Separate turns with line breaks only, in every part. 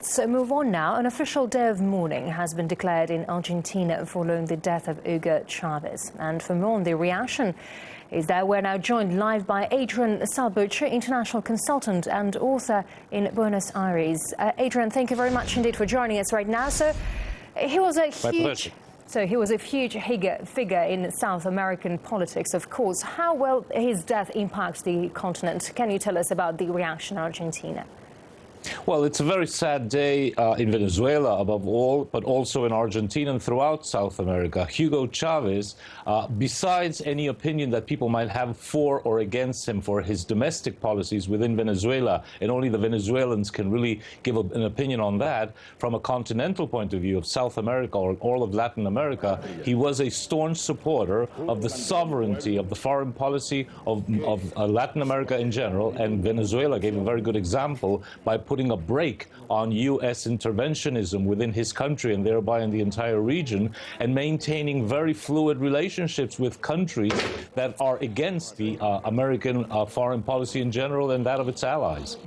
Let's move on now. An official day of mourning has been declared in Argentina following the death of Hugo Chavez. And for more on the reaction is that we're now joined live by Adrian Salbuchi, international consultant and author in Buenos Aires. Adrian, thank you very much indeed for joining us right now. He was a huge figure in South American politics, of course. How will his death impact the continent? Can you tell us about the reaction in Argentina?
Well, it's a very sad day in Venezuela, above all, but also in Argentina and throughout South America. Hugo Chavez, besides any opinion that people might have for or against him for his domestic policies within Venezuela, and only the Venezuelans can really give an opinion on that, from a continental point of view of South America or all of Latin America, he was a staunch supporter of the sovereignty of the foreign policy of Latin America in general, and Venezuela gave a very good example by putting a brake on U.S. interventionism within his country and thereby in the entire region, and maintaining very fluid relationships with countries that are against the American foreign policy in general and that of its allies.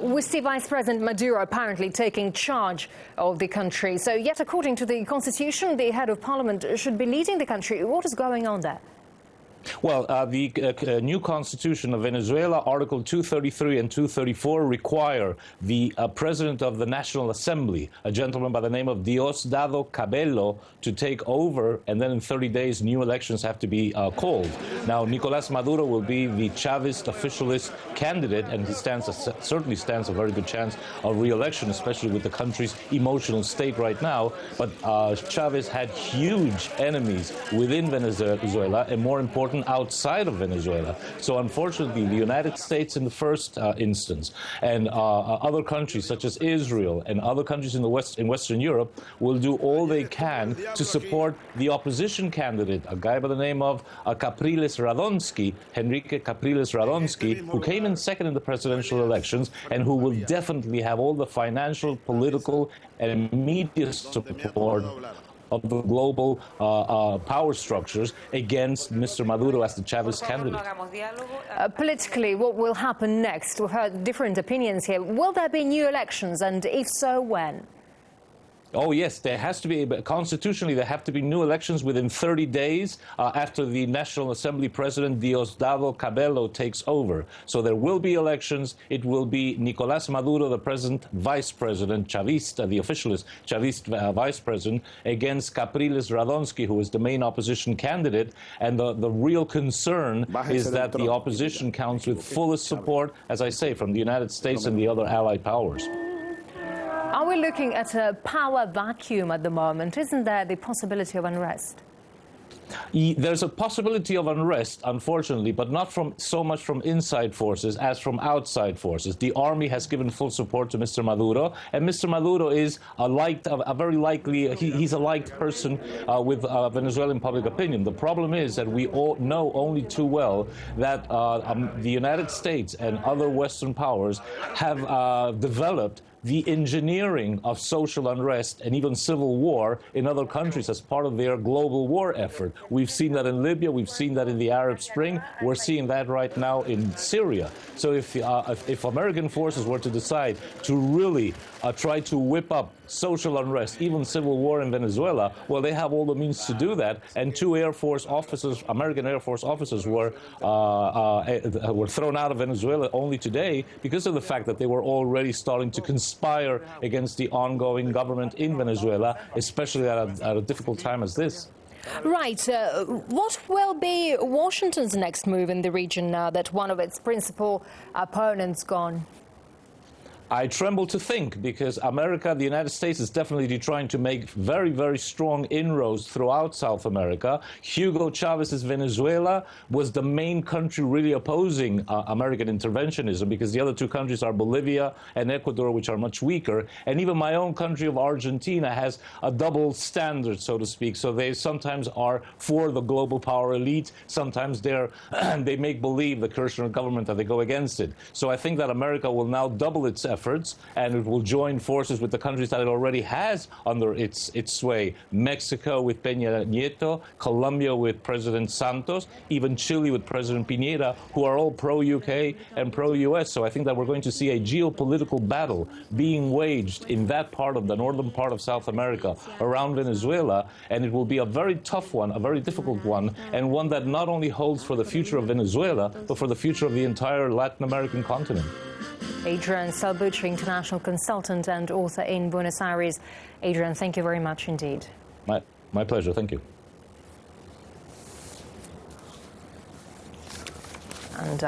We see Vice President Maduro apparently taking charge of the country. So yet, according to the Constitution, the head of parliament should be leading the country. What is going on there?
Well, the new constitution of Venezuela, Article 233 and 234, require the president of the National Assembly, a gentleman by the name of Diosdado Cabello, to take over, and then in 30 days new elections have to be called. Now, Nicolás Maduro will be the Chavist officialist candidate, and he certainly stands a very good chance of re-election, especially with the country's emotional state right now. But Chavez had huge enemies within Venezuela, and more important, outside of Venezuela. So unfortunately, the United States in the first instance, and other countries such as Israel and other countries in Western Europe will do all they can to support the opposition candidate, a guy by the name of Capriles Radonsky, Henrique Capriles Radonsky, who came in second in the presidential elections and who will definitely have all the financial, political, and media support of the global power structures against Mr. Maduro as the Chavez candidate.
Politically, what will happen next? We've heard different opinions here. Will there be new elections, and if so, when?
Oh, yes, there has to be, constitutionally, there have to be new elections within 30 days after the National Assembly President Diosdado Cabello takes over. So there will be elections. It will be Nicolás Maduro, the present vice president, Chavista, the officialist Chavista vice president, against Capriles Radonsky, who is the main opposition candidate. And the real concern is that the opposition counts with fullest support, as I say, from the United States and the other allied powers.
Are we looking at a power vacuum at the moment? Isn't there the possibility of unrest?
There's a possibility of unrest, unfortunately, but not so much from inside forces as from outside forces. The army has given full support to Mr. Maduro, and Mr. Maduro is he's a liked person with Venezuelan public opinion. The problem is that we all know only too well that the United States and other Western powers have developed the engineering of social unrest and even civil war in other countries as part of their global war effort. We've seen that in Libya, we've seen that in the Arab Spring, we're seeing that right now in Syria. So if American forces were to decide to really try to whip up social unrest, even civil war in Venezuela, well, they have all the means to do that. And two Air Force officers, American Air Force officers, were thrown out of Venezuela only today because of the fact that they were already starting to conspire against the ongoing government in Venezuela, especially at a difficult time as this.
Right. What will be Washington's next move in the region now that one of its principal opponents gone?
I tremble to think, because America, the United States, is definitely trying to make very, very strong inroads throughout South America. Hugo Chavez's Venezuela was the main country really opposing American interventionism, because the other two countries are Bolivia and Ecuador, which are much weaker. And even my own country of Argentina has a double standard, so to speak. So they sometimes are for the global power elite. Sometimes they make believe, the Kirchner government, that they go against it. So I think that America will now double its efforts efforts, and it will join forces with the countries that it already has under its sway. Mexico with Peña Nieto, Colombia with President Santos, even Chile with President Piñera, who are all pro-UK and pro-US. So I think that we're going to see a geopolitical battle being waged in that part of the northern part of South America around Venezuela, and it will be a very tough one, a very difficult one, and one that not only holds for the future of Venezuela, but for the future of the entire Latin American continent.
Adrian Salbuchi, international consultant and author in Buenos Aires. Adrian, thank you very much indeed.
My pleasure. Thank you.
And